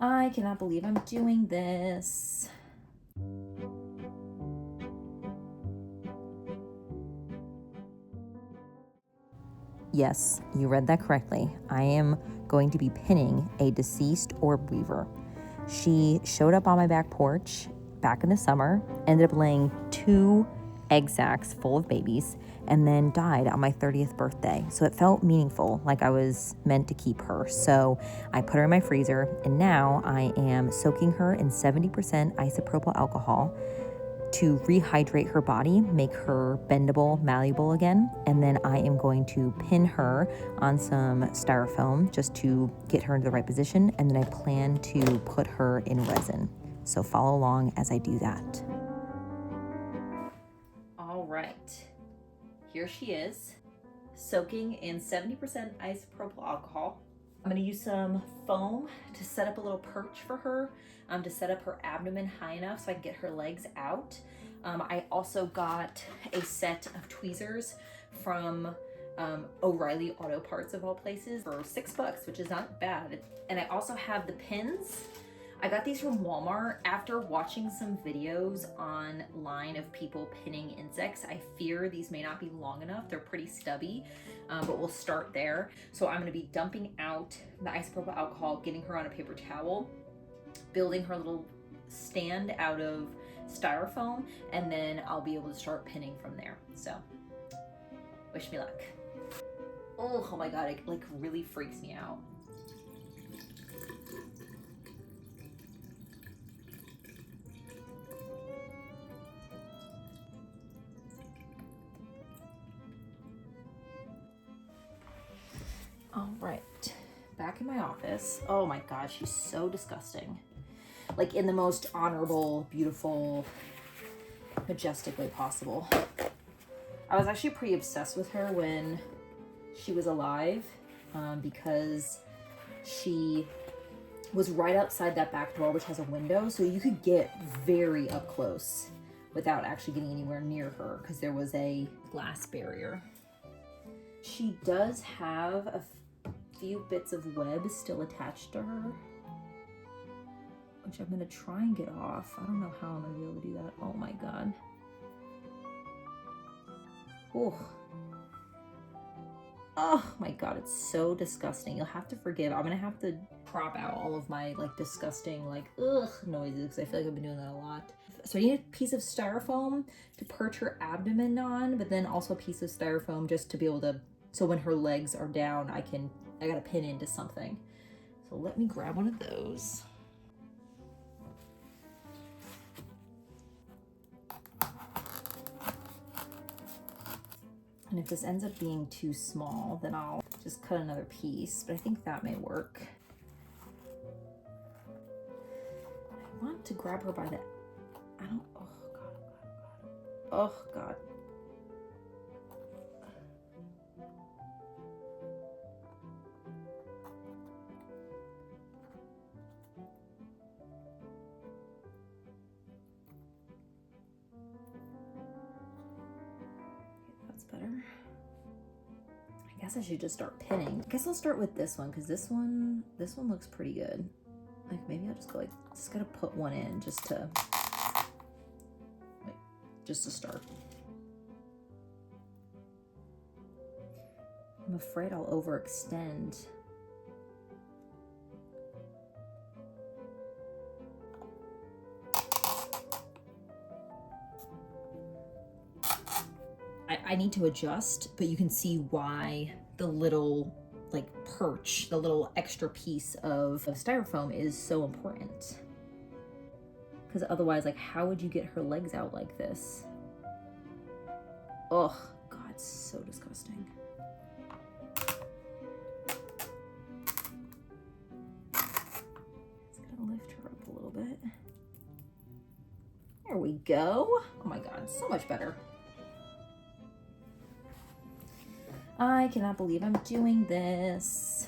I cannot believe I'm doing this. Yes, you read that correctly. I am going to be pinning a deceased orb weaver. She showed up on my back porch back in the summer, ended up laying 2 egg sacs full of babies, and then died on my 30th birthday. So it felt meaningful, like I was meant to keep her. So I put her in my freezer, and now I am soaking her in 70% isopropyl alcohol to rehydrate her body, make her bendable, malleable again. And then I am going to pin her on some styrofoam just to get her into the right position. And then I plan to put her in resin. So follow along as I do that. All right, here she is, soaking in 70% isopropyl alcohol. I'm gonna use some foam to set up a little perch for her, to set up her abdomen high enough so I can get her legs out. I also got a set of tweezers from O'Reilly Auto Parts of all places for $6, which is not bad. And I also have the pins. I got these from Walmart. After watching some videos online of people pinning insects, I fear these may not be long enough. They're pretty stubby, but we'll start there. So I'm gonna be dumping out the isopropyl alcohol, getting her on a paper towel, building her little stand out of styrofoam, and then I'll be able to start pinning from there. So wish me luck. Oh my God, it like really freaks me out. All right, back in my office. Oh my God, she's so disgusting. Like in the most honorable, beautiful, majestic way possible. I was actually pretty obsessed with her when she was alive, because she was right outside that back door, which has a window, so you could get very up close without actually getting anywhere near her because there was a glass barrier. She does have a few bits of web still attached to her, which I'm gonna try and get off. I don't know how I'm gonna be able to do that. Oh my God. Oh my God, it's so disgusting. You'll have to forgive. I'm gonna have to crop out all of my like disgusting noises because I feel like I've been doing that a lot. So I need a piece of styrofoam to perch her abdomen on, but then also a piece of styrofoam just to be able to, so when her legs are down, I gotta pin into something. So let me grab one of those. And if this ends up being too small, then I'll just cut another piece, but I think that may work. I want to grab her by the, oh God. Oh God. That's better. I guess I should just start pinning. I guess I'll start with this one because this one looks pretty good. Like maybe I'll just go like, just gotta put one in just to start. I'm afraid I'll overextend. I need to adjust, but you can see why the little like perch, the little extra piece of styrofoam is so important. Because otherwise, like, how would you get her legs out like this? Oh God, so disgusting. Just gonna lift her up a little bit. There we go. Oh my God, so much better. I cannot believe I'm doing this.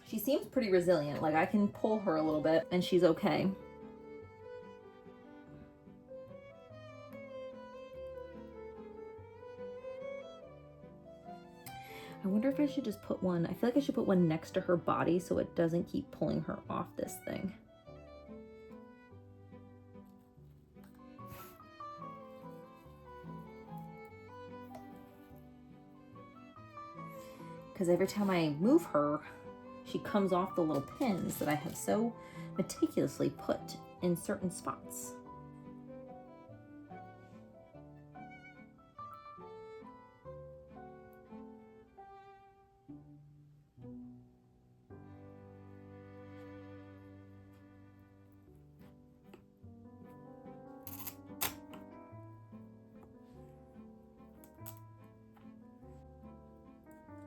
She seems pretty resilient. Like I can pull her a little bit and she's okay. I wonder if I should just put one, I feel like I should put one next to her body so it doesn't keep pulling her off this thing. Because every time I move her, she comes off the little pins that I have so meticulously put in certain spots.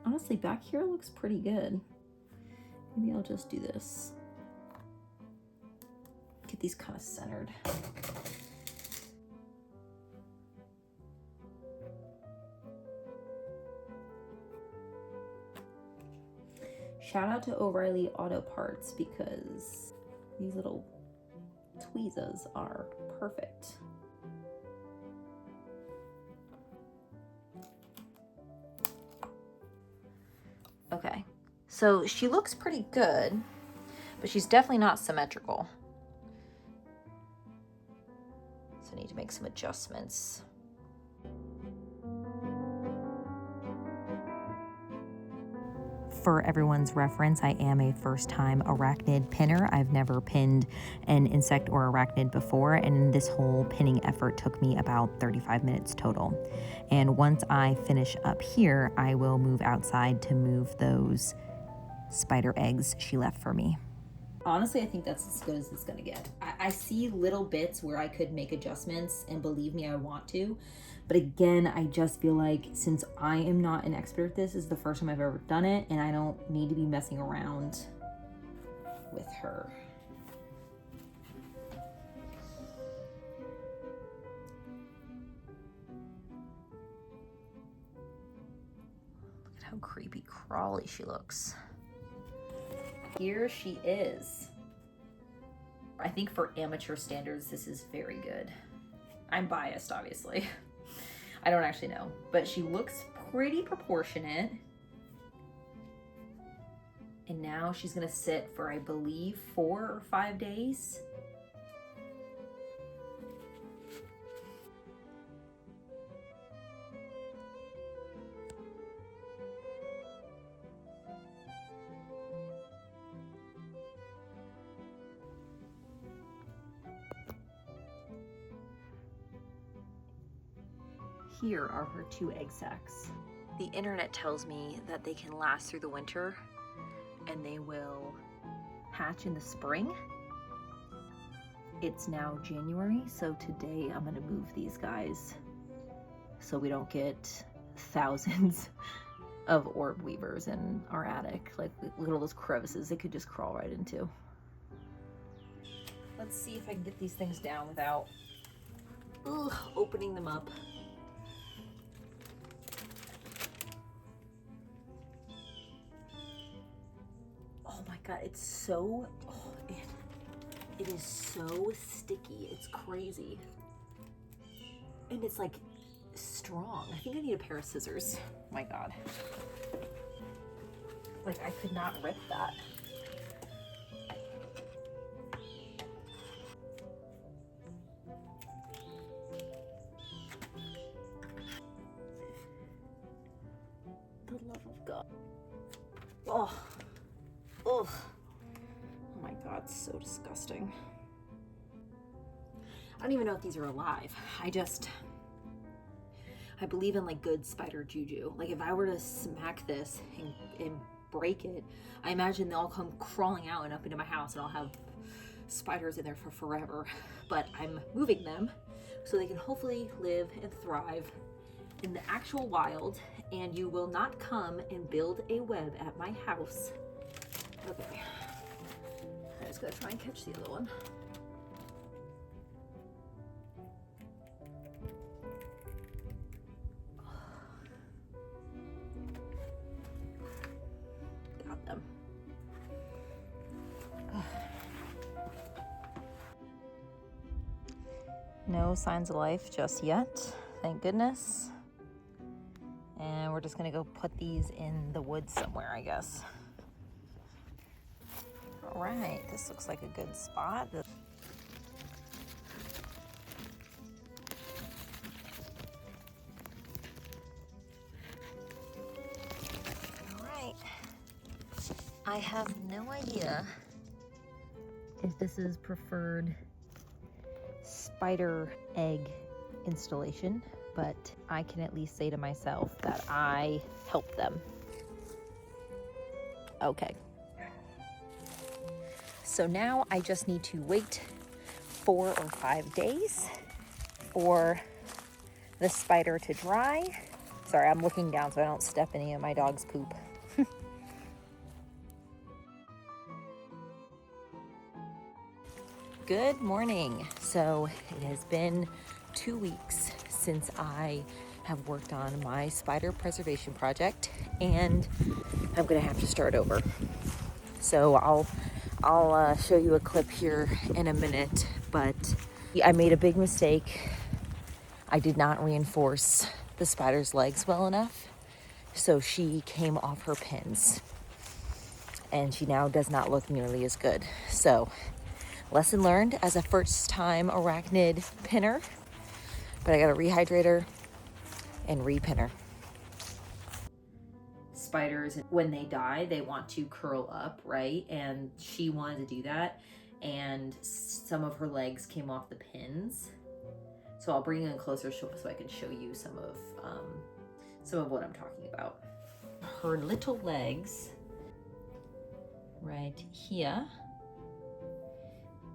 Honestly, back here looks pretty good. Maybe I'll just do this. Get these kind of centered. Shout out to O'Reilly Auto Parts because these little tweezers are perfect. Okay, so she looks pretty good, but she's definitely not symmetrical. So I need to make some adjustments. For everyone's reference, I am a first-time arachnid pinner. I've never pinned an insect or arachnid before, and this whole pinning effort took me about 35 minutes total. And once I finish up here, I will move outside to move those spider eggs she left for me. Honestly, I think that's as good as it's gonna get. I see little bits where I could make adjustments, and believe me, I want to. But again, I just feel like since I am not an expert at this, is the first time I've ever done it, and I don't need to be messing around with her. Look at how creepy crawly she looks. Here she is. I think for amateur standards, this is very good. I'm biased, obviously. I don't actually know, but she looks pretty proportionate. And now she's gonna sit for, I believe, 4 or 5 days. Here are her 2 egg sacs. The internet tells me that they can last through the winter and they will hatch in the spring. It's now January, so today I'm gonna move these guys so we don't get thousands of orb weavers in our attic. Like, look at all those crevices they could just crawl right into. Let's see if I can get these things down without opening them up. Oh my God, it's so, it is so sticky. It's crazy. And it's like strong. I think I need a pair of scissors. Oh my God. Like, I could not rip that. The love of God. Oh. Oh my God, so disgusting. I don't even know if these are alive. I believe in like good spider juju. Like, if I were to smack this and break it, I imagine they'll all come crawling out and up into my house and I'll have spiders in there for forever. But I'm moving them so they can hopefully live and thrive in the actual wild, and you will not come and build a web at my house. Okay, I just gotta try and catch the other one. Got them. No signs of life just yet, thank goodness. And we're just gonna go put these in the woods somewhere, I guess. All right, this looks like a good spot. All right, I have no idea if this is preferred spider egg installation, but I can at least say to myself that I helped them. Okay. So now I just need to wait 4 or 5 days for the spider to dry. Sorry, I'm looking down so I don't step any of my dog's poop. Good morning. So it has been 2 weeks since I have worked on my spider preservation project, and I'm gonna have to start over. So I'll show you a clip here in a minute, but I made a big mistake. I did not reinforce the spider's legs well enough, so she came off her pins, and she now does not look nearly as good. So lesson learned as a first-time arachnid pinner, but I got a rehydrator and repin her. Spiders, when they die, they want to curl up, right? And she wanted to do that, and some of her legs came off the pins. So I'll bring you in closer so I can show you some of what I'm talking about. Her little legs, right here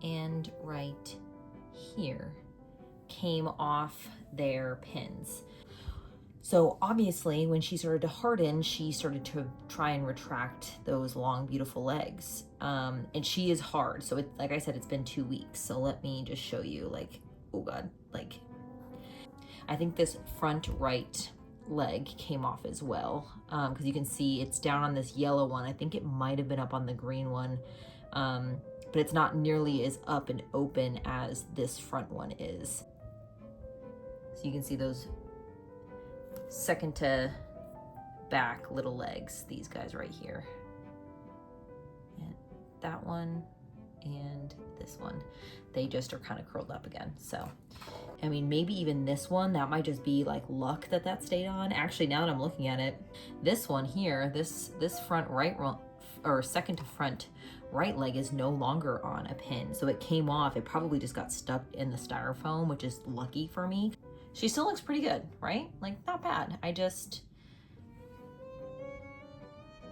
and right here, came off their pins. So obviously when she started to harden, she started to try and retract those long, beautiful legs. And she is hard. So it, like I said, it's been 2 weeks. So let me just show you, like, oh God, like, I think this front right leg came off as well. Cause you can see it's down on this yellow one. I think it might've been up on the green one. But it's not nearly as up and open as this front one is. So you can see those second to back little legs, these guys right here, and that one and this one, they just are kind of curled up again. So I mean, maybe even this one, that might just be like luck that that stayed on. Actually, now that I'm looking at it, this one here, this front right, or second to front right leg is no longer on a pin, so it came off. It probably just got stuck in the styrofoam, which is lucky for me. She still looks pretty good, right? Like, not bad.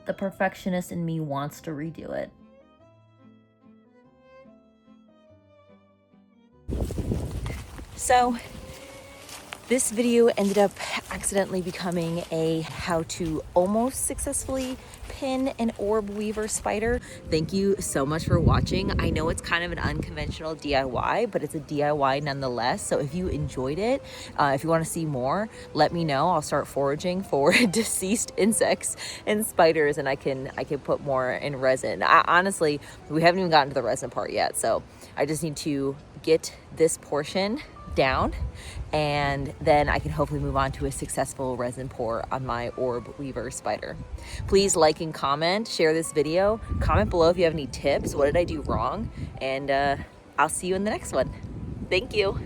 The perfectionist in me wants to redo it. So this video ended up accidentally becoming a how to almost successfully pin an Orb Weaver spider. Thank you so much for watching. I know it's kind of an unconventional DIY, but it's a DIY nonetheless. So if you enjoyed it, if you want to see more, let me know. I'll start foraging for deceased insects and spiders, and I can put more in resin. Honestly, we haven't even gotten to the resin part yet, so I just need to get this portion down, and then I can hopefully move on to a successful resin pour on my Orb Weaver spider. Please like and comment, share this video, comment below if you have any tips. What did I do wrong? And I'll see you in the next one. Thank you.